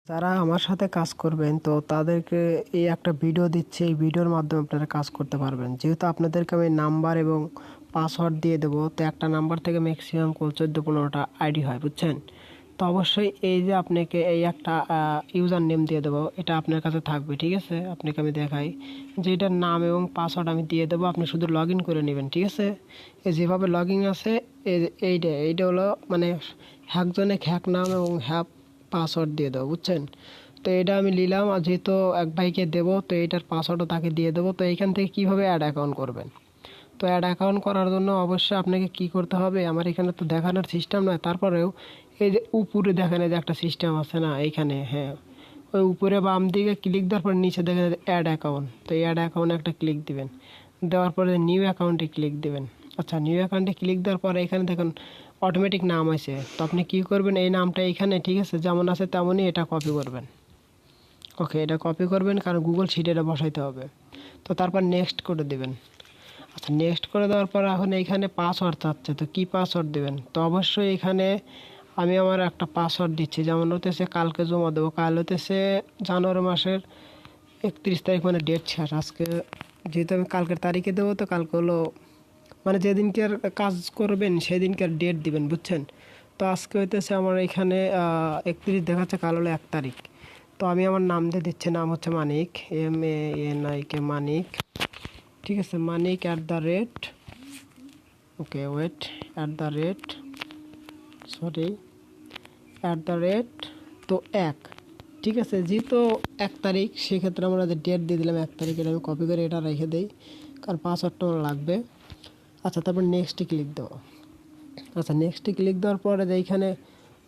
যারা আমার সাথে কাজ করবেন তো তাদেরকে এই একটা ভিডিও দিচ্ছি, এই ভিডিওর মাধ্যমে আপনারা কাজ করতে পারবেন। যেহেতু আপনাদেরকে আমি নাম্বার এবং পাসওয়ার্ড দিয়ে দেবো, তো একটা নাম্বার থেকে ম্যাক্সিমাম 14-15টা আইডি হয়, বুঝছেন? তো অবশ্যই এই যে আপনাকে এই একটা ইউজার নেম দিয়ে দেবো, এটা আপনার কাছে থাকবে, ঠিক আছে? আপনাকে আমি দেখাই যে এটার নাম এবং পাসওয়ার্ড আমি দিয়ে দেবো, আপনি শুধু লগ ইন করে নেবেন, ঠিক আছে? এই যেভাবে লগ ইন আছে এইটা হলো মানে হ্যাকজনে হ্যাক নাম এবং হ্যাক পাসওয়ার্ড দিয়ে দেবো, বুঝছেন? তো এটা আমি নিলাম, আর যেহেতু এক ভাইকে দেবো তো এটার পাসওয়ার্ডও তাকে দিয়ে দেবো। তো এইখান থেকে কীভাবে অ্যাড অ্যাকাউন্ট করবেন, তো অ্যাড অ্যাকাউন্ট করার জন্য অবশ্যই আপনাকে কি করতে হবে, আমার এখানে তো দেখানোর সিস্টেম নয়, তারপরেও এই যে উপরে দেখেন এই যে একটা সিস্টেম আছে না এইখানে, হ্যাঁ ওই উপরে বাম দিকে ক্লিক দেওয়ার পর নিচে দেখেন অ্যাড অ্যাকাউন্ট, তো এই অ্যাড অ্যাকাউন্টে একটা ক্লিক দিবেন, দেওয়ার পরে নিউ অ্যাকাউন্টে ক্লিক দিবেন। আচ্ছা, নিউ অ্যাকাউন্টে ক্লিক দেওয়ার পরে এখানে দেখুন অটোমেটিক নাম আছে, তো আপনি কী করবেন এই নামটা এখানে, ঠিক আছে, যেমন আছে তেমনই এটা কপি করবেন। ওকে, এটা কপি করবেন কারণ গুগল শিটে এটা বসাইতে হবে। তো তারপর নেক্সট করে দেবেন। আচ্ছা, নেক্সট করে দেওয়ার পর এখন এইখানে পাসওয়ার্ড চাচ্ছে, তো কী পাসওয়ার্ড দেবেন? তো অবশ্যই এখানে আমি আমার একটা পাসওয়ার্ড দিচ্ছি, যেমন হতেছে কালকে জমা দেবো, কাল হতেছে জানুয়ারি মাসের 31 তারিখ, মানে ডেট শেষ আজকে, যেহেতু আমি কালকের তারিখে দেবো তো কালকে হলো মানে যেদিনকার কাজ করবেন সেদিনকার ডেট দিবেন, বুঝছেন? তো আজকে হইতেছে আমার এখানে 31 দেখাচ্ছে, কাল হলো 1 তারিখ। তো আমি আমার নাম দিয়ে দিচ্ছি, নাম হচ্ছে মানিক, MANIK মানিক, ঠিক আছে? মানিক ওকে ওয়েট তো 1, ঠিক আছে? যেহেতু 1 তারিখ সেক্ষেত্রে আমরা ডেট দিয়ে দিলাম 1 তারিখ, এটা আমি কপি করে এটা রেখে দিই কারণ পাসওয়ার্ডটা লাগবে। আচ্ছা, তারপর নেক্সটে ক্লিক দেবো। আচ্ছা, নেক্সটে ক্লিক দেওয়ার পরে যে এইখানে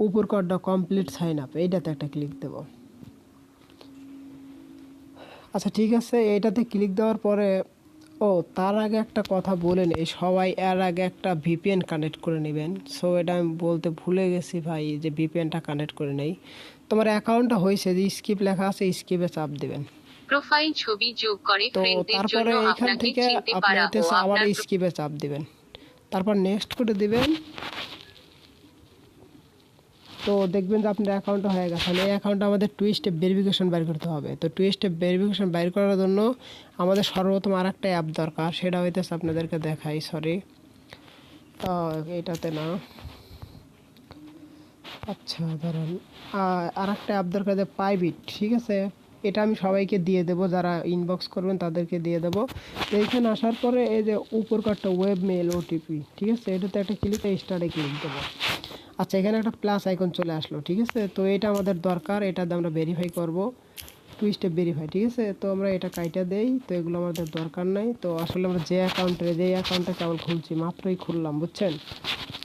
উপর কোডটা কমপ্লিট সাইন আপ, এইটাতে একটা ক্লিক দেবো। আচ্ছা, ঠিক আছে, এইটাতে ক্লিক দেওয়ার পরে তার আগে একটা কথা বলে নেই, সবাই এর আগে একটা ভিপিএন কানেক্ট করে নেবেন। সো এটা আমি বলতে ভুলে গেছি ভাই, যে ভিপিএনটা কানেক্ট করে নেই। তোমার অ্যাকাউন্টটা হয়েছে, যে স্কিপ লেখা আছে স্কিপে চাপ দিবেন। প্রোফাইল ছবি যোগ করে তো ফ্রেন্ডদের জন্য তারপরে এইখান আপনাকে থেকে চিনতে আপনি পারা ও হইতেছে আবার আপনার স্কিপে চাপ দিবেন, তারপর নেক্সট করে দিবেন। তো দেখবেন যে আপনার অ্যাকাউন্টটা হয়ে গেছে। এই অ্যাকাউন্টটা আমাদের 2 স্টেপ ভেরিফিকেশন বাইর করতে হবে। তো 2 স্টেপ ভেরিফিকেশন বাইর করার জন্য আমাদের সর্বপ্রথম আর একটা অ্যাপ দরকার, সেটা হইতেছে আপনাদেরকে দেখাই, সরি এটাতে না, আচ্ছা ধরেন আর একটা অ্যাপ দরকার, যে পাইবিট, ঠিক আছে? এটা আমি সবাইকে দিয়ে দেবো, যারা ইনবক্স করবেন তাদেরকে দিয়ে দেবো। তো এইখানে আসার পরে এই যে উপর কাটটা ওয়েব মেল ওটিপি, ঠিক আছে, এটাতে একটা ক্লিক স্টার্টে ক্লিক দেবো। আচ্ছা, এখানে একটা প্লাস আইকন চলে আসলো, ঠিক আছে? তো এটা আমাদের দরকার, এটা দিয়ে আমরা ভেরিফাই করব, 2 স্টেপ ভেরিফাই, ঠিক আছে? তো আমরা এটা কাইটা দেই, তো এগুলো আমাদের দরকার নাই। তো আসলে আমরা যে অ্যাকাউন্টটা কেবল খুলছি, মাত্রই খুললাম, বুঝছেন?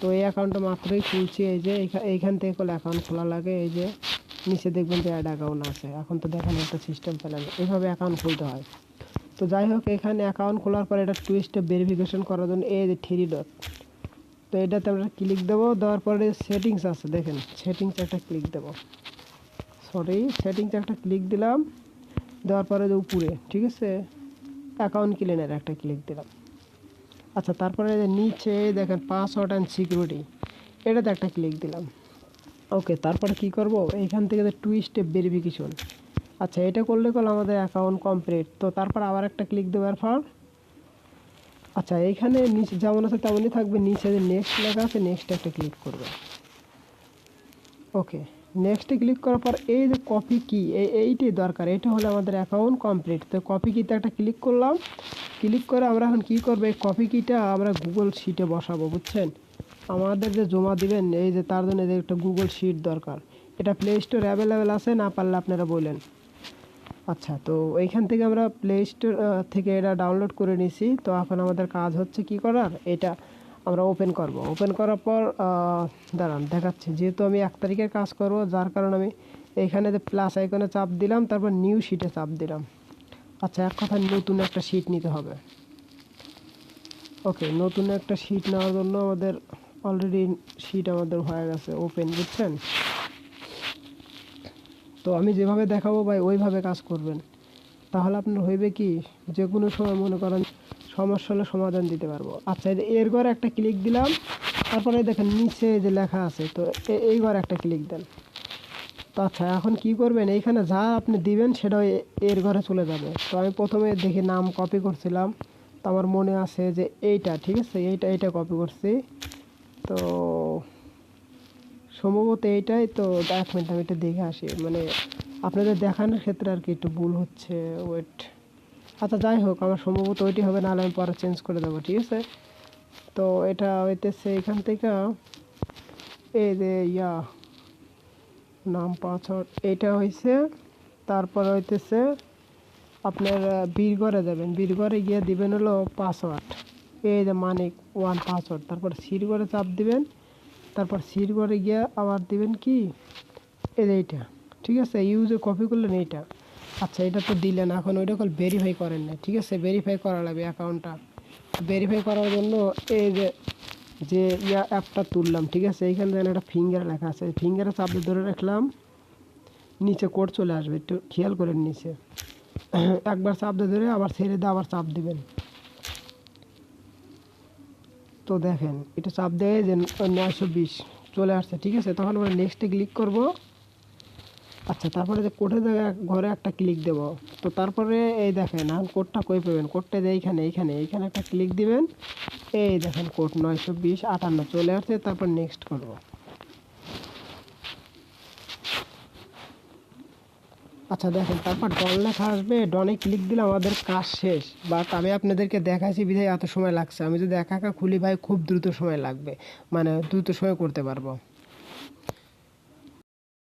তো এই অ্যাকাউন্টটা মাত্রই খুলছি, এই যে এইখান থেকে করলে অ্যাকাউন্ট খোলা লাগে, এই যে নিচে দেখবেন যে অ্যাড অ্যাকাউন্ট আছে, এখন তো দেখেন একটা সিস্টেম পেলেন, এইভাবে অ্যাকাউন্ট খুলতে হয়। তো যাই হোক, এখানে অ্যাকাউন্ট খোলার পর এটা 2 স্টেপ ভেরিফিকেশন করার জন্য এই যে 3 ডট, তো এটাতে আমরা ক্লিক দেবো। দেওয়ার পরে সেটিংস আছে, দেখেন সেটিংসে একটা ক্লিক দেবো, সেটিংসে একটা ক্লিক দিলাম। দেওয়ার পরে যে উপরে, ঠিক আছে, অ্যাকাউন্ট ক্লিনের একটা ক্লিক দিলাম। আচ্ছা, তারপরে নিচে দেখেন পাসওয়ার্ড অ্যান্ড সিকিউরিটি, এটাতে একটা ক্লিক দিলাম। ওকে, তারপরে কি করব, এইখান থেকে 2 স্টেপ ভেরিফিকেশন, আচ্ছা এটা করলে আমাদের অ্যাকাউন্ট কমপ্লিট। তো তারপর আবার একটা ক্লিক দেওয়ার পর আচ্ছা এইখানে নিচে যেমন আছে তেমনই থাকবে, নিচে যে নেক্সট লেখা আছে নেক্সটে একটা ক্লিক করবে। ওকে, নেক্সটে ক্লিক করার পর এই যে কপি কি, এইটাই দরকার, এটা হলো আমাদের অ্যাকাউন্ট কমপ্লিট। তো কপি কিতে একটা ক্লিক করলাম, ক্লিক করে আমরা এখন কী করবো, এই কপি কিটা আমরা গুগল শিটে বসাবো, বুঝছেন? আমাদের যে জমা দিবেন এই যে তার জন্য একটা গুগল শিট দরকার, এটা প্লে স্টোর অ্যাভেলেবেল আছে, না পারলে আপনারা বললেন। আচ্ছা, তো এইখান থেকে আমরা প্লে স্টোর থেকে এটা ডাউনলোড করে নিছি। তো এখন আমাদের কাজ হচ্ছে কি করার, এটা আমরা ওপেন করব। ওপেন করার পর দাঁড়ান দেখাচ্ছি, যেহেতু আমি 1 তারিখের কাজ করব যার কারণে আমি এইখানে যে প্লাস আইকনে চাপ দিলাম, তারপর নিউ শিটে চাপ দিলাম। আচ্ছা, এক কথা নতুন একটা শিট নিতে হবে। ওকে, নতুন একটা শিট নেওয়ার জন্য আমাদের অলরেডি শিট আমাদের হয়ে গেছে ওপেন, বুঝছেন? তো আমি যেভাবে দেখাবো ভাই ওইভাবে কাজ করবেন, তাহলে আপনার হইবে কি, যে কোনো সময় মনে করেন সমস্যা হলে সমাধান দিতে পারবো। আচ্ছা, এর ঘরে একটা ক্লিক দিলাম, তারপরে দেখেন নিচে যে লেখা আছে, তো এই ঘরে একটা ক্লিক দেন। তো আচ্ছা, এখন কি করবেন, এইখানে যা আপনি দিবেন সেটাও এর ঘরে চলে যাবে। তো আমি প্রথমে দেখি নাম কপি করছিলাম, তো আমার মনে আছে যে এইটা, ঠিক আছে, এইটা কপি করছি। তো সম্ভবত এইটাই। তো 1 মিনিট আমি এটা দেখে আসি, মানে আপনাদের দেখানোর ক্ষেত্রে আর কি একটু ভুল হচ্ছে। ওয়েট, আচ্ছা যাই হোক, আমার সম্ভবত ওইটি হবে, নাহলে আমি পরে চেঞ্জ করে দেবো, ঠিক আছে। তো এটা হইতেছে এখান থেকে এই যে নাম পাসওয়ার্ড এইটা হয়েছে। তারপর হইতেছে আপনার বীরগড়ে যাবেন, বীরগড়ে গিয়ে দিবেন হলো পাসওয়ার্ড, এই যে মানিক 1 পাসওয়ার্ড। তারপর সিরগড়ে চাপ দিবেন, তারপর সিরগড়ে গিয়ে আবার দিবেন কি এই যে এইটা, ঠিক আছে, ইউজে কপি করলেন এইটা। আচ্ছা, এটা তো দিলেন, এখন ওইটা কল ভেরিফাই করেন না, ঠিক আছে, ভেরিফাই করা লাগবে অ্যাকাউন্টটা। ভেরিফাই করার জন্য এই যে যে অ্যাপটা তুললাম, ঠিক আছে, এইখানে যেন একটা ফিঙ্গার লেখা আছে, ফিঙ্গারে চাপ দিয়ে ধরে রাখলাম, নিচে কোড চলে আসবে, একটু খেয়াল করেন নিচে। একবার চাপ দিয়ে ধরে আবার ছেড়ে দিয়ে আবার চাপ দিবেন। তো দেখেন এটা চাপ দেয় যে 920 চলে আসছে, ঠিক আছে। তখন আমরা নেক্সটে ক্লিক করব। আচ্ছা, তারপরে যে কোডের জায়গায় ঘরে একটা ক্লিক দেব। তো তারপরে এই দেখেন এখন কোডটা কই পাবেন, কোডটা যে এইখানে এইখানে এইখানে একটা ক্লিক দিবেন। এই দেখেন কোড 92058 চলে আসছে। তারপর নেক্সট করব। আচ্ছা দেখেন, তারপর ডন লেখা আসবে, ডনে ক্লিক দিলে আমাদের কাজ শেষ। বাট আমি আপনাদেরকে দেখাইছি বিধায় এত সময় লাগছে, আমি যদি একা একা খুলি ভাই খুব দ্রুত সময় লাগবে, মানে দ্রুত সময় করতে পারবো।